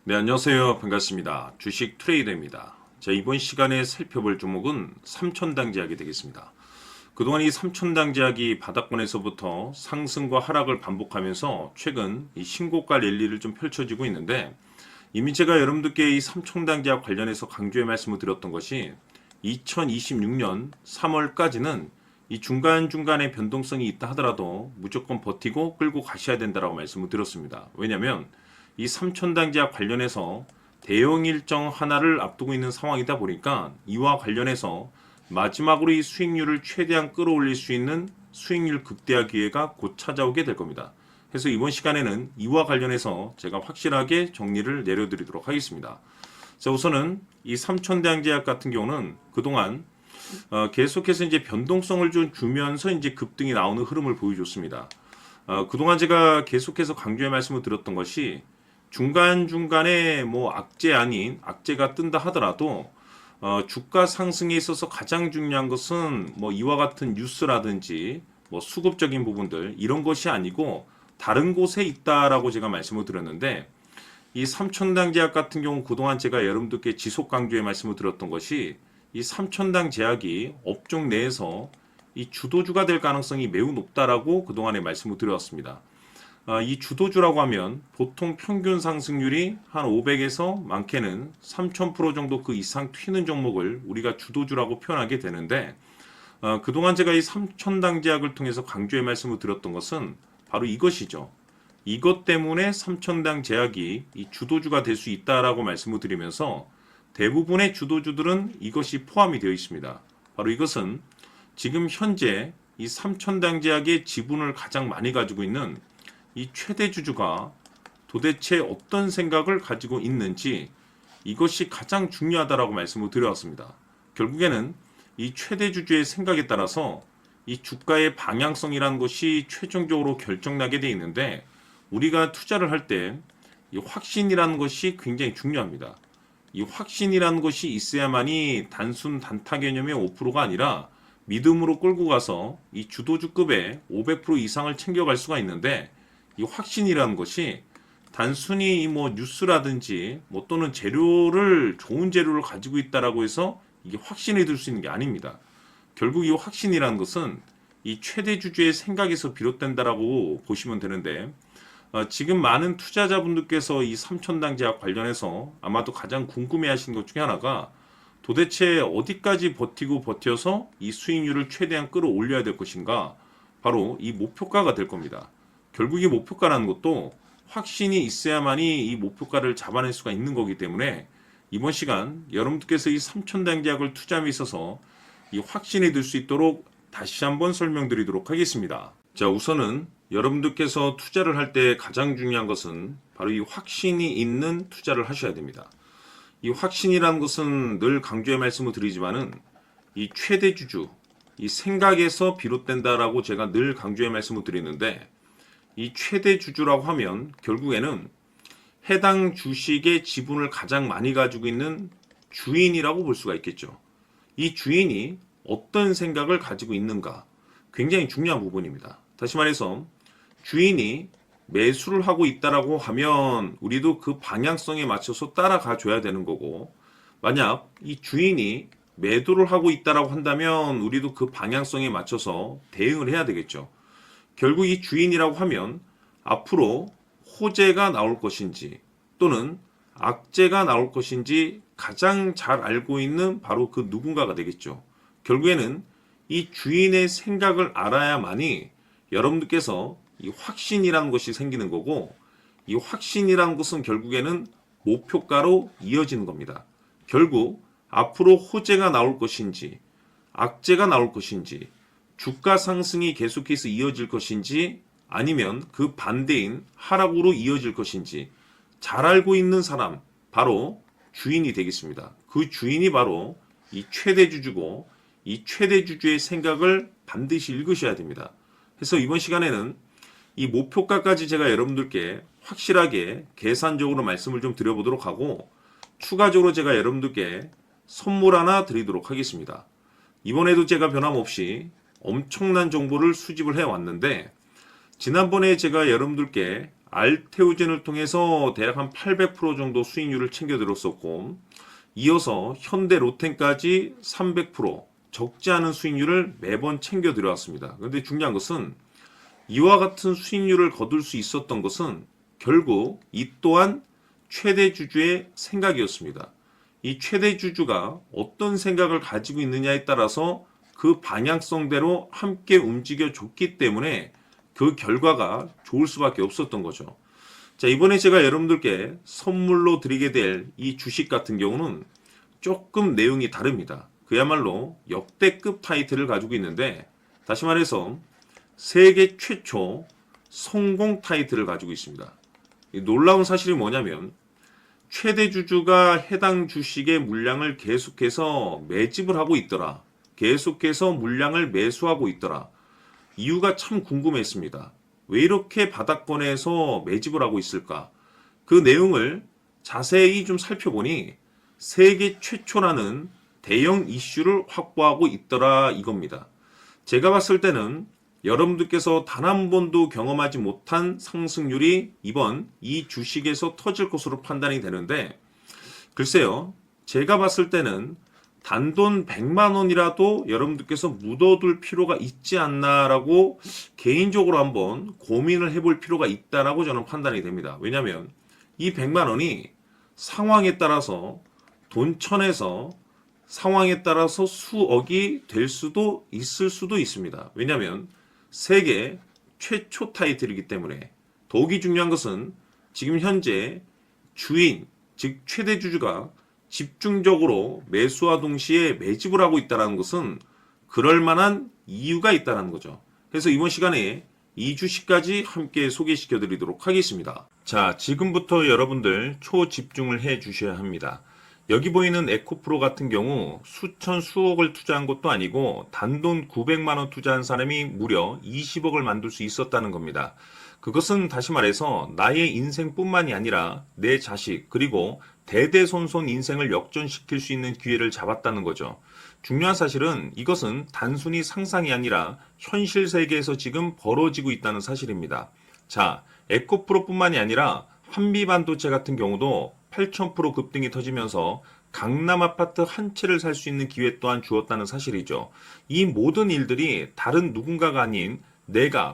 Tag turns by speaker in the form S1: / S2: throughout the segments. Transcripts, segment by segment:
S1: 네, 안녕하세요. 반갑습니다. 주식 트레이더입니다. 자, 이번 시간에 살펴볼 종목은 삼천당제약이 되겠습니다. 그동안 이 삼천당제약이 바닥권에서부터 상승과 하락을 반복하면서 최근 이 신고가 랠리를 좀 펼쳐지고 있는데, 이미 제가 여러분들께 이 삼천당제약 관련해서 강조의 말씀을 드렸던 것이 2026년 3월까지는 이 중간중간에 변동성이 있다 하더라도 무조건 버티고 끌고 가셔야 된다라고 말씀을 드렸습니다. 왜냐하면 이 삼천당제약 관련해서 대형 일정 하나를 앞두고 있는 상황이다 보니까 이와 관련해서 마지막으로 이 수익률을 최대한 끌어올릴 수 있는 수익률 극대화 기회가 곧 찾아오게 될 겁니다. 그래서 이번 시간에는 이와 관련해서 제가 확실하게 정리를 내려드리도록 하겠습니다. 자, 우선은 이 삼천당제약 같은 경우는 그동안 계속해서 이제 변동성을 좀 주면서 이제 급등이 나오는 흐름을 보여줬습니다. 그동안 제가 계속해서 강조의 말씀을 드렸던 것이 중간중간에 뭐 악재 아닌 악재가 뜬다 하더라도 주가 상승에 있어서 가장 중요한 것은 뭐 이와 같은 뉴스라든지 뭐 수급적인 부분들 이런 것이 아니고 다른 곳에 있다라고 제가 말씀을 드렸는데, 이 삼천당제약 같은 경우 그동안 제가 여러분들께 지속 강조의 말씀을 드렸던 것이 이 삼천당제약이 업종 내에서 이 주도주가 될 가능성이 매우 높다라고 그동안에 말씀을 드렸습니다. 이 주도주라고 하면 보통 평균 상승률이 한 500에서 많게는 3000% 정도 그 이상 튀는 종목을 우리가 주도주라고 표현하게 되는데, 그동안 제가 이 삼천당제약을 통해서 강조의 말씀을 드렸던 것은 바로 이것이죠. 이것 때문에 삼천당제약이 이 주도주가 될 수 있다라고 말씀을 드리면서 대부분의 주도주들은 이것이 포함이 되어 있습니다. 바로 이것은 지금 현재 이 삼천당제약의 지분을 가장 많이 가지고 있는 이 최대 주주가 도대체 어떤 생각을 가지고 있는지, 이것이 가장 중요하다라고 말씀을 드려왔습니다. 결국에는 이 최대 주주의 생각에 따라서 이 주가의 방향성이라는 것이 최종적으로 결정나게 돼 있는데, 우리가 투자를 할 때 이 확신이라는 것이 굉장히 중요합니다. 이 확신이라는 것이 있어야만이 단순 단타 개념의 5%가 아니라 믿음으로 끌고 가서 이 주도주급의 500% 이상을 챙겨갈 수가 있는데, 이 확신이라는 것이 단순히 뭐 뉴스라든지 뭐 또는 재료를 좋은 재료를 가지고 있다라고 해서 이게 확신이 들 수 있는 게 아닙니다. 결국 이 확신이라는 것은 이 최대 주주의 생각에서 비롯된다라고 보시면 되는데, 지금 많은 투자자분들께서 이 삼천당제약 관련해서 아마도 가장 궁금해하시는 것 중에 하나가 도대체 어디까지 버티고 버텨서 이 수익률을 최대한 끌어올려야 될 것인가, 바로 이 목표가가 될 겁니다. 결국 이 목표가라는 것도 확신이 있어야만이 이 목표가를 잡아낼 수가 있는 거기 때문에 이번 시간 여러분들께서 이 삼천당제약을 투자함에 있어서 이 확신이 들 수 있도록 다시 한번 설명드리도록 하겠습니다. 자, 우선은 여러분들께서 투자를 할 때 가장 중요한 것은 바로 이 확신이 있는 투자를 하셔야 됩니다. 이 확신이라는 것은 늘 강조의 말씀을 드리지만은 이 최대 주주, 이 생각에서 비롯된다라고 제가 늘 강조의 말씀을 드리는데, 이 최대 주주라고 하면 결국에는 해당 주식의 지분을 가장 많이 가지고 있는 주인이라고 볼 수가 있겠죠. 이 주인이 어떤 생각을 가지고 있는가, 굉장히 중요한 부분입니다. 다시 말해서 주인이 매수를 하고 있다라고 하면 우리도 그 방향성에 맞춰서 따라가 줘야 되는 거고, 만약 이 주인이 매도를 하고 있다라고 한다면 우리도 그 방향성에 맞춰서 대응을 해야 되겠죠. 결국 이 주인이라고 하면 앞으로 호재가 나올 것인지 또는 악재가 나올 것인지 가장 잘 알고 있는 바로 그 누군가가 되겠죠. 결국에는 이 주인의 생각을 알아야만이 여러분들께서 이 확신이라는 것이 생기는 거고, 이 확신이라는 것은 결국에는 목표가로 이어지는 겁니다. 결국 앞으로 호재가 나올 것인지 악재가 나올 것인지 주가 상승이 계속해서 이어질 것인지 아니면 그 반대인 하락으로 이어질 것인지 잘 알고 있는 사람, 바로 주인이 되겠습니다. 그 주인이 바로 이 최대 주주고, 이 최대 주주의 생각을 반드시 읽으셔야 됩니다. 그래서 이번 시간에는 이 목표가까지 제가 여러분들께 확실하게 계산적으로 말씀을 좀 드려보도록 하고, 추가적으로 제가 여러분들께 선물 하나 드리도록 하겠습니다. 이번에도 제가 변함없이 엄청난 정보를 수집을 해왔는데, 지난번에 제가 여러분들께 알테오젠을 통해서 대략 한 800% 정도 수익률을 챙겨 들었었고, 이어서 현대 로템까지 300% 적지 않은 수익률을 매번 챙겨 들어왔습니다. 그런데 중요한 것은 이와 같은 수익률을 거둘 수 있었던 것은 결국 이 또한 최대 주주의 생각이었습니다. 이 최대 주주가 어떤 생각을 가지고 있느냐에 따라서 그 방향성대로 함께 움직여 줬기 때문에 그 결과가 좋을 수밖에 없었던 거죠. 자, 이번에 제가 여러분들께 선물로 드리게 될 이 주식 같은 경우는 조금 내용이 다릅니다. 그야말로 역대급 타이틀을 가지고 있는데, 다시 말해서 세계 최초 성공 타이틀을 가지고 있습니다. 놀라운 사실이 뭐냐면 최대 주주가 해당 주식의 물량을 계속해서 매집을 하고 있더라. 계속해서 물량을 매수하고 있더라. 이유가 참 궁금했습니다. 왜 이렇게 바닥권에서 매집을 하고 있을까? 그 내용을 자세히 좀 살펴보니 세계 최초라는 대형 이슈를 확보하고 있더라 이겁니다. 제가 봤을 때는 여러분들께서 단 한 번도 경험하지 못한 상승률이 이번 이 주식에서 터질 것으로 판단이 되는데, 글쎄요, 제가 봤을 때는 단돈 100만 원이라도 여러분들께서 묻어둘 필요가 있지 않나라고 개인적으로 한번 고민을 해볼 필요가 있다라고 저는 판단이 됩니다. 왜냐하면 이 100만 원이 상황에 따라서 돈천에서 상황에 따라서 수억이 될 수도 있을 수도 있습니다. 왜냐하면 세계 최초 타이틀이기 때문에. 더욱이 중요한 것은 지금 현재 주인, 즉 최대 주주가 집중적으로 매수와 동시에 매집을 하고 있다는 것은 그럴 만한 이유가 있다는 거죠. 그래서 이번 시간에 이 주식까지 함께 소개시켜 드리도록 하겠습니다. 자, 지금부터 여러분들 초집중을 해 주셔야 합니다. 여기 보이는 에코프로 같은 경우 수천 수억을 투자한 것도 아니고 단돈 900만 원 투자한 사람이 무려 20억을 만들 수 있었다는 겁니다. 그것은 다시 말해서 나의 인생뿐만이 아니라 내 자식 그리고 대대손손 인생을 역전시킬 수 있는 기회를 잡았다는 거죠. 중요한 사실은 이것은 단순히 상상이 아니라 현실 세계에서 지금 벌어지고 있다는 사실입니다. 자, 에코프로뿐만이 아니라 한미반도체 같은 경우도 8,000% 급등이 터지면서 강남 아파트 한 채를 살 수 있는 기회 또한 주었다는 사실이죠. 이 모든 일들이 다른 누군가가 아닌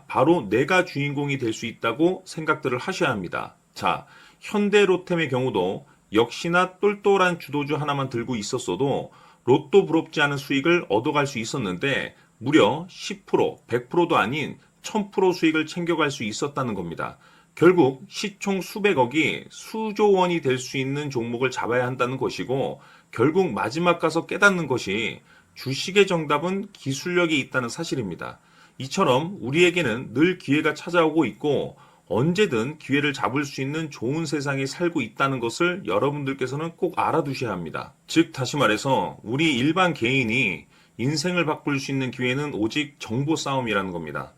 S1: 바로 내가 주인공이 될 수 있다고 생각들을 하셔야 합니다. 자, 현대로템의 경우도 역시나 똘똘한 주도주 하나만 들고 있었어도 로또 부럽지 않은 수익을 얻어갈 수 있었는데 무려 10%, 100%도 아닌 1000% 수익을 챙겨갈 수 있었다는 겁니다. 결국 시총 수백억이 수조 원이 될 수 있는 종목을 잡아야 한다는 것이고, 결국 마지막 가서 깨닫는 것이 주식의 정답은 기술력이 있다는 사실입니다. 이처럼 우리에게는 늘 기회가 찾아오고 있고 언제든 기회를 잡을 수 있는 좋은 세상에 살고 있다는 것을 여러분들께서는 꼭 알아두셔야 합니다. 즉 다시 말해서 우리 일반 개인이 인생을 바꿀 수 있는 기회는 오직 정보 싸움이라는 겁니다.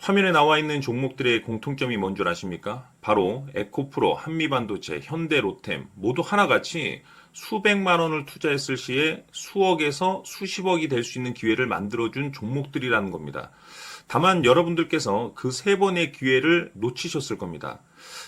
S1: 화면에 나와 있는 종목들의 공통점이 뭔 줄 아십니까? 바로 에코프로, 한미반도체, 현대로템 모두 하나같이 수백만 원을 투자했을 시에 수억에서 수십억이 될 수 있는 기회를 만들어준 종목들이라는 겁니다. 다만 여러분들께서 그 세 번의 기회를 놓치셨을 겁니다.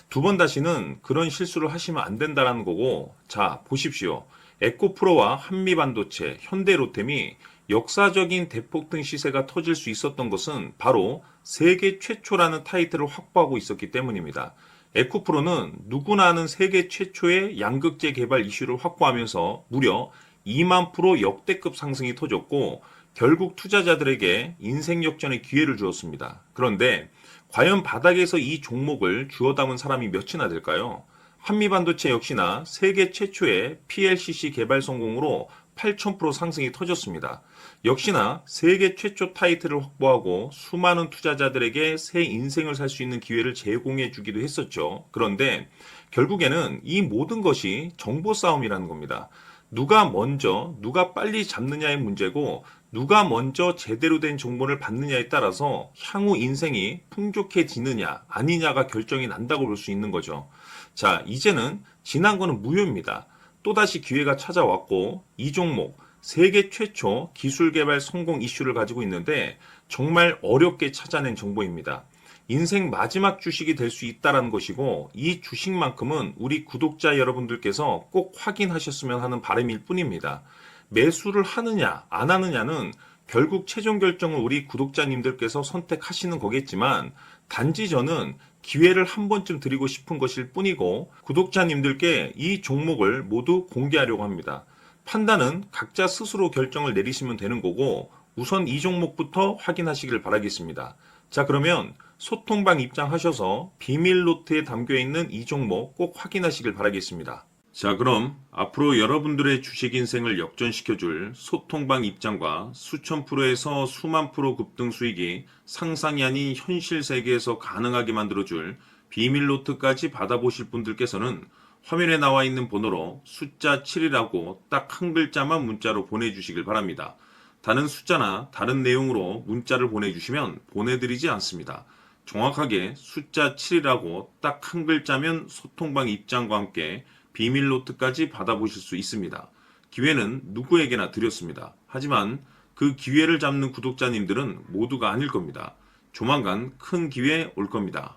S1: 두 번 다시는 그런 실수를 하시면 안 된다는 거고, 자 보십시오. 에코프로와 한미반도체, 현대로템이 역사적인 대폭등 시세가 터질 수 있었던 것은 바로 세계 최초라는 타이틀을 확보하고 있었기 때문입니다. 에코프로는 누구나 아는 세계 최초의 양극재 개발 이슈를 확보하면서 무려 2만 프로 역대급 상승이 터졌고 결국 투자자들에게 인생 역전의 기회를 주었습니다. 그런데 과연 바닥에서 이 종목을 주워 담은 사람이 몇이나 될까요? 한미반도체 역시나 세계 최초의 PLCC 개발 성공으로 8,000% 상승이 터졌습니다. 역시나 세계 최초 타이틀을 확보하고 수많은 투자자들에게 새 인생을 살 수 있는 기회를 제공해 주기도 했었죠. 그런데 결국에는 이 모든 것이 정보 싸움이라는 겁니다. 누가 먼저, 누가 빨리 잡느냐의 문제고 누가 먼저 제대로 된 정보를 받느냐에 따라서 향후 인생이 풍족해지느냐 아니냐가 결정이 난다고 볼 수 있는 거죠. 자, 이제는 지난 거는 무효입니다. 또다시 기회가 찾아왔고 이 종목 세계 최초 기술 개발 성공 이슈를 가지고 있는데 정말 어렵게 찾아낸 정보입니다. 인생 마지막 주식이 될 수 있다라는 것이고, 이 주식만큼은 우리 구독자 여러분들께서 꼭 확인하셨으면 하는 바람일 뿐입니다. 매수를 하느냐 안 하느냐는 결국 최종 결정을 우리 구독자님들께서 선택하시는 거겠지만, 단지 저는 기회를 한 번쯤 드리고 싶은 것일 뿐이고, 구독자님들께 이 종목을 모두 공개하려고 합니다. 판단은 각자 스스로 결정을 내리시면 되는 거고, 우선 이 종목부터 확인하시길 바라겠습니다. 자, 그러면 소통방 입장하셔서 비밀 노트에 담겨 있는 이 종목 꼭 확인하시길 바라겠습니다. 자, 그럼 앞으로 여러분들의 주식 인생을 역전시켜줄 소통방 입장과 수천 프로에서 수만 프로 급등 수익이 상상이 아닌 현실 세계에서 가능하게 만들어줄 비밀 노트까지 받아보실 분들께서는 화면에 나와 있는 번호로 숫자 7이라고 딱 한 글자만 문자로 보내주시길 바랍니다. 다른 숫자나 다른 내용으로 문자를 보내주시면 보내드리지 않습니다. 정확하게 숫자 7이라고 딱 한 글자면 소통방 입장과 함께 비밀 노트까지 받아보실 수 있습니다. 기회는 누구에게나 드렸습니다. 하지만 그 기회를 잡는 구독자님들은 모두가 아닐 겁니다. 조만간 큰 기회 올 겁니다.